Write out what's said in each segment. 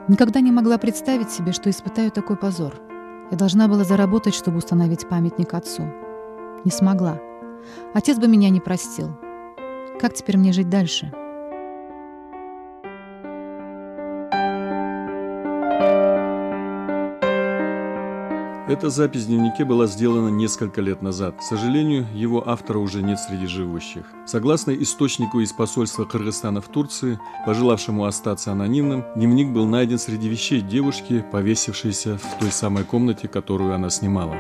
Никогда не могла представить себе, что испытаю такой позор. Я должна была заработать, чтобы установить памятник отцу. Не смогла. Отец бы меня не простил. Как теперь мне жить дальше? Эта запись в дневнике была сделана несколько лет назад. К сожалению, его автора уже нет среди живущих. Согласно источнику из посольства Кыргызстана в Турции, пожелавшему остаться анонимным, дневник был найден среди вещей девушки, повесившейся в той самой комнате, которую она снимала.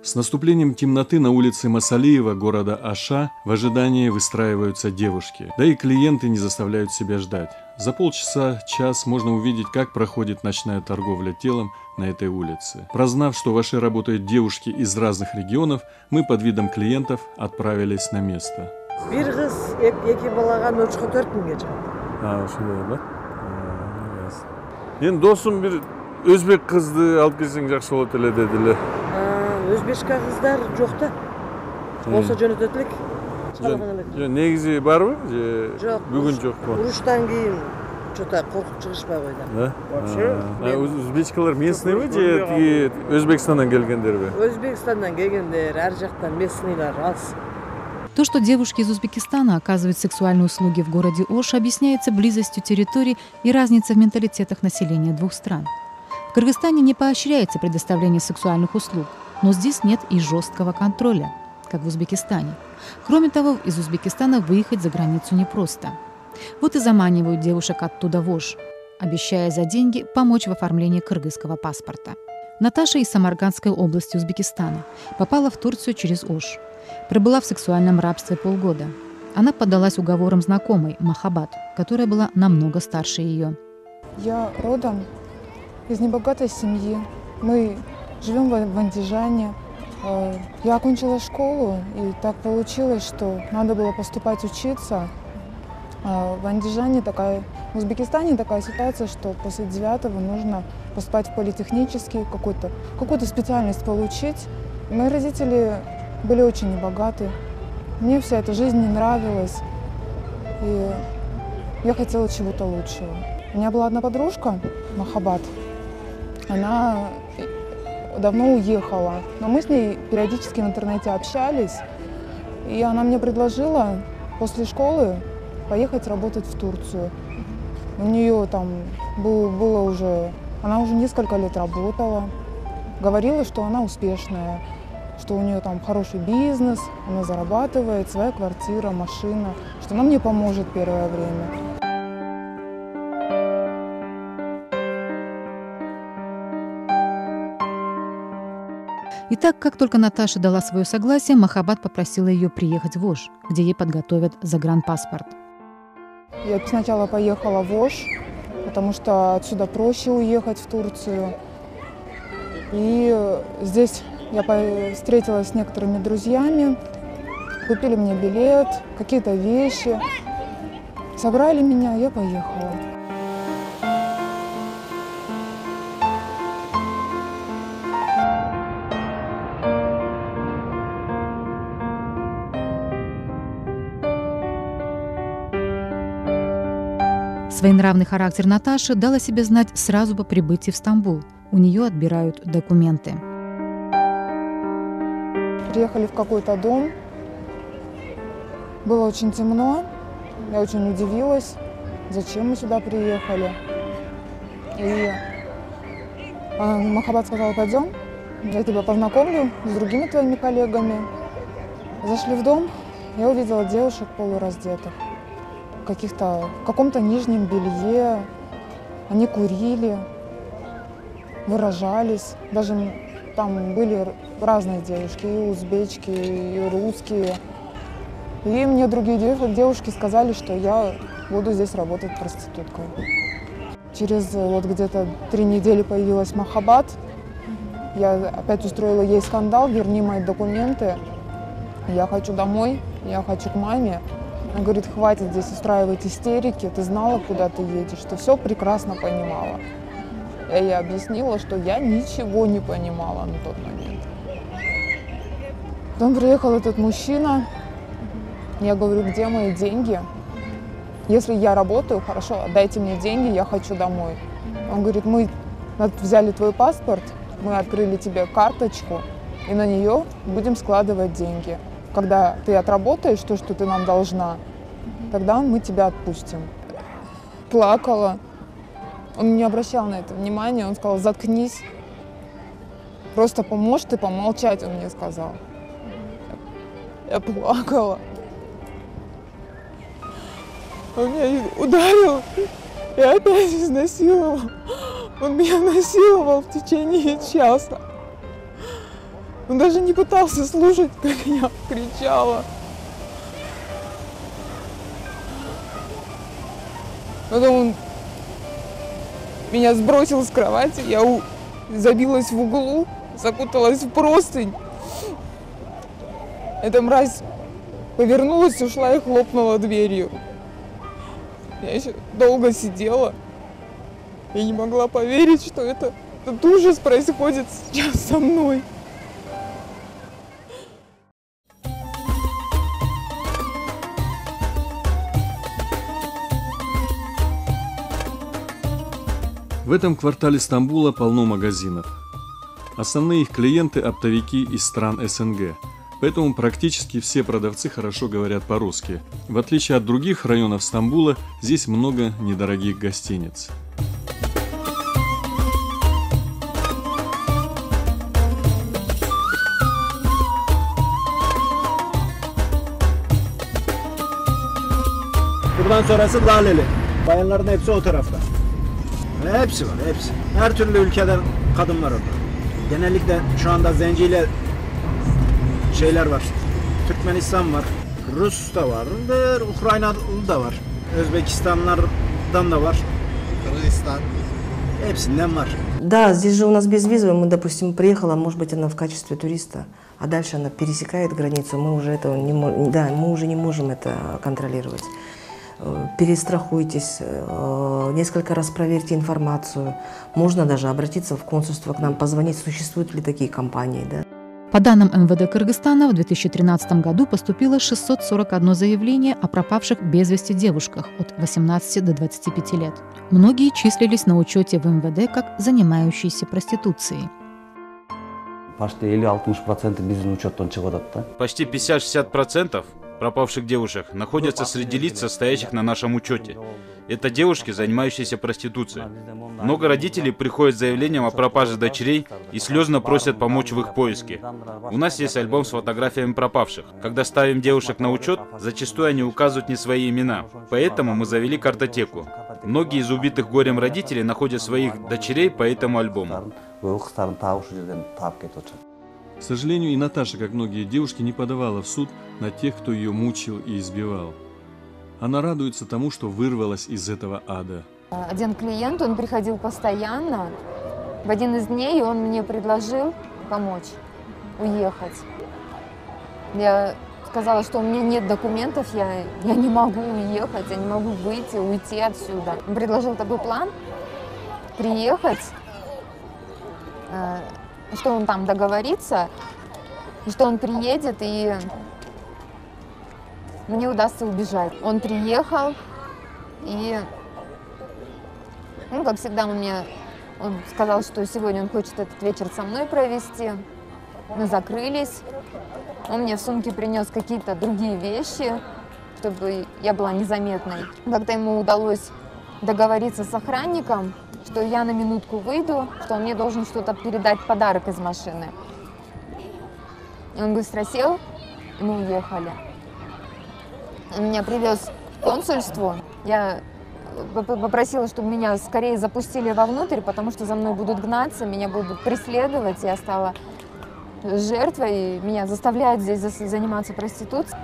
С наступлением темноты на улице Масалиева города Аша в ожидании выстраиваются девушки. Да и клиенты не заставляют себя ждать. За полчаса-час можно увидеть, как проходит ночная торговля телом на этой улице. Прознав, что в Аше работают девушки из разных регионов, мы под видом клиентов отправились на место. Мен досым бир өзбек кызды алып келсең жакшы болот эле дедиле. Өзбекче кыздар жок да. Болсо жөнөтөт элек. Негизи барбы? Жок. Бүгүн жокпу? Уруштан кийин что-то коркуп чыгышпай койду. Да? Вообще? Өзбекчилер местныйбы же тиги Өзбекстандан келгендерби? Өзбекстандан келгендер, ар жактан местныйлар аз. То, что девушки из Узбекистана оказывают сексуальные услуги в городе Ош, объясняется близостью территорий и разницей в менталитетах населения двух стран. В Кыргызстане не поощряется предоставление сексуальных услуг, но здесь нет и жесткого контроля, как в Узбекистане. Кроме того, из Узбекистана выехать за границу непросто. Вот и заманивают девушек оттуда в Ош, обещая за деньги помочь в оформлении кыргызского паспорта. Наташа из Самаркандской области Узбекистана попала в Турцию через Ош. Пробыла в сексуальном рабстве полгода. Она поддалась уговорам знакомой, Махаббат, которая была намного старше ее. Я родом из небогатой семьи. Мы живем в Андижане. Я окончила школу, и так получилось, что надо было поступать учиться. В Андижане в Узбекистане такая ситуация, что после 9-го нужно поступать в политехнический, какую-то специальность получить. Мои родители были очень небогаты. Мне вся эта жизнь не нравилась, и я хотела чего-то лучшего. У меня была одна подружка, Махаббат. Она давно уехала, но мы с ней периодически в интернете общались, и она мне предложила после школы поехать работать в Турцию. У нее там она уже несколько лет работала, говорила, что она успешная, что у нее там хороший бизнес, она зарабатывает, своя квартира, машина, что она мне поможет первое время. Итак, как только Наташа дала свое согласие, Махаббат попросила ее приехать в Ош, где ей подготовят загранпаспорт. Я сначала поехала в Ош, потому что отсюда проще уехать в Турцию. И здесь я встретилась с некоторыми друзьями, купили мне билет, какие-то вещи, собрали меня, я поехала. Своенравный характер Наташи дал о себе знать сразу по прибытии в Стамбул. У нее отбирают документы. Приехали в какой-то дом. Было очень темно. Я очень удивилась, зачем мы сюда приехали. И Махаббат сказал: пойдем, я тебя познакомлю с другими твоими коллегами. Зашли в дом, я увидела девушек полураздетых. В каком-то нижнем белье. Они курили, выражались. Даже там были разные девушки, и узбечки, и русские. И мне другие девушки сказали, что я буду здесь работать проституткой. Через где-то 3 недели появилась Махаббат. Я опять устроила ей скандал: верни мои документы, я хочу домой, я хочу к маме. Она говорит: хватит здесь устраивать истерики, ты знала, куда ты едешь, ты все прекрасно понимала. Я ей объяснила, что я ничего не понимала на тот момент. Потом приехал этот мужчина, я говорю: где мои деньги? Если я работаю, хорошо, отдайте мне деньги, я хочу домой. Он говорит, мы взяли твой паспорт, мы открыли тебе карточку, и на нее будем складывать деньги. Когда ты отработаешь то, что ты нам должна, тогда мы тебя отпустим. Плакала. Он не обращал на это внимания, он сказал, заткнись. Просто поможешь ты помолчать, он мне сказал. Я плакала. Он меня ударил и опять изнасиловал. Он меня насиловал в течение часа. Он даже не пытался слушать, как я кричала. Потом он меня сбросил с кровати, я забилась в углу, закуталась в простынь. Эта мразь повернулась, ушла и хлопнула дверью. Я еще долго сидела и не могла поверить, что этот ужас происходит сейчас со мной. В этом квартале Стамбула полно магазинов. Основные их клиенты – оптовики из стран СНГ, поэтому практически все продавцы хорошо говорят по-русски. В отличие от других районов Стамбула, здесь много недорогих гостиниц. Buradan sonrası Laleli. Bayanların hepsi o tarafta. Hepsi var, hepsi. Her türlü ülkeden kadın var orada. Genellikle şu anda zenciyle şeyler var. Türkmenistan var, Rus da vardır, Ukraynalı da var. Özbekistanlardan da var. Kırgızistan. Hepsinden var. Да, здесь же у нас безвизово. Мы, допустим, приехала, может быть, она в качестве туриста, а дальше она пересекает границу. Мы уже этого не можем, да, мы уже не можем это контролировать. Перестрахуйтесь, несколько раз проверьте информацию. Можно даже обратиться в консульство к нам, позвонить, существуют ли такие компании, да. По данным МВД Кыргызстана, в 2013 году поступило 641 заявление о пропавших без вести девушках от 18 до 25 лет. Многие числились на учете в МВД как занимающиеся проституцией. Почти 50-60% біздің учеттан шығып жатады да. Почти 50-60% пропавших девушек находятся среди лиц, состоящих на нашем учете. Это девушки, занимающиеся проституцией. Много родителей приходят с заявлением о пропаже дочерей и слезно просят помочь в их поиске. У нас есть альбом с фотографиями пропавших. Когда ставим девушек на учет, зачастую они указывают не свои имена. Поэтому мы завели картотеку. Многие из убитых горем родителей находят своих дочерей по этому альбому. К сожалению, и Наташа, как многие девушки, не подавала в суд на тех, кто ее мучил и избивал. Она радуется тому, что вырвалась из этого ада. Один клиент, он приходил постоянно. В один из дней он мне предложил помочь уехать. Я сказала, что у меня нет документов, я не могу уехать, я не могу выйти, уйти отсюда. Он предложил такой план – приехать, что он там договорится, и что он приедет, и мне удастся убежать. Он приехал, и, как всегда, он сказал, что сегодня он хочет этот вечер со мной провести. Мы закрылись. Он мне в сумке принес какие-то другие вещи, чтобы я была незаметной. Когда ему удалось договориться с охранником, что я на минутку выйду, что он мне должен что-то передать, подарок из машины. И он быстро сел, и мы уехали. Он меня привез к консульству. Я попросила, чтобы меня скорее запустили вовнутрь, потому что за мной будут гнаться, меня будут преследовать. Я стала жертвой, меня заставляют здесь заниматься проституцией.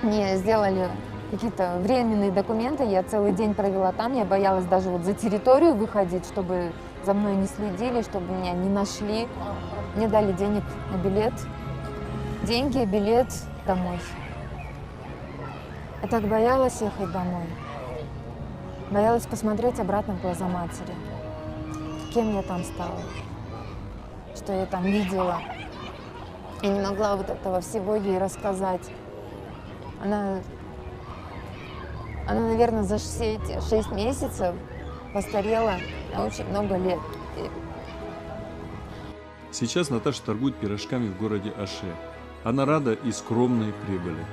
Мне сделали какие-то временные документы, я целый день провела там, я боялась даже вот за территорию выходить, чтобы за мной не следили, чтобы меня не нашли. Мне дали денег на билет, деньги, билет домой. Я так боялась ехать домой, боялась посмотреть обратно в глаза матери, кем я там стала, что я там видела. Я не могла вот этого всего ей рассказать. Она Она, наверное, за все эти 6 месяцев постарела на очень много лет. Сейчас Наташа торгует пирожками в городе Аше. Она рада и скромной прибыли.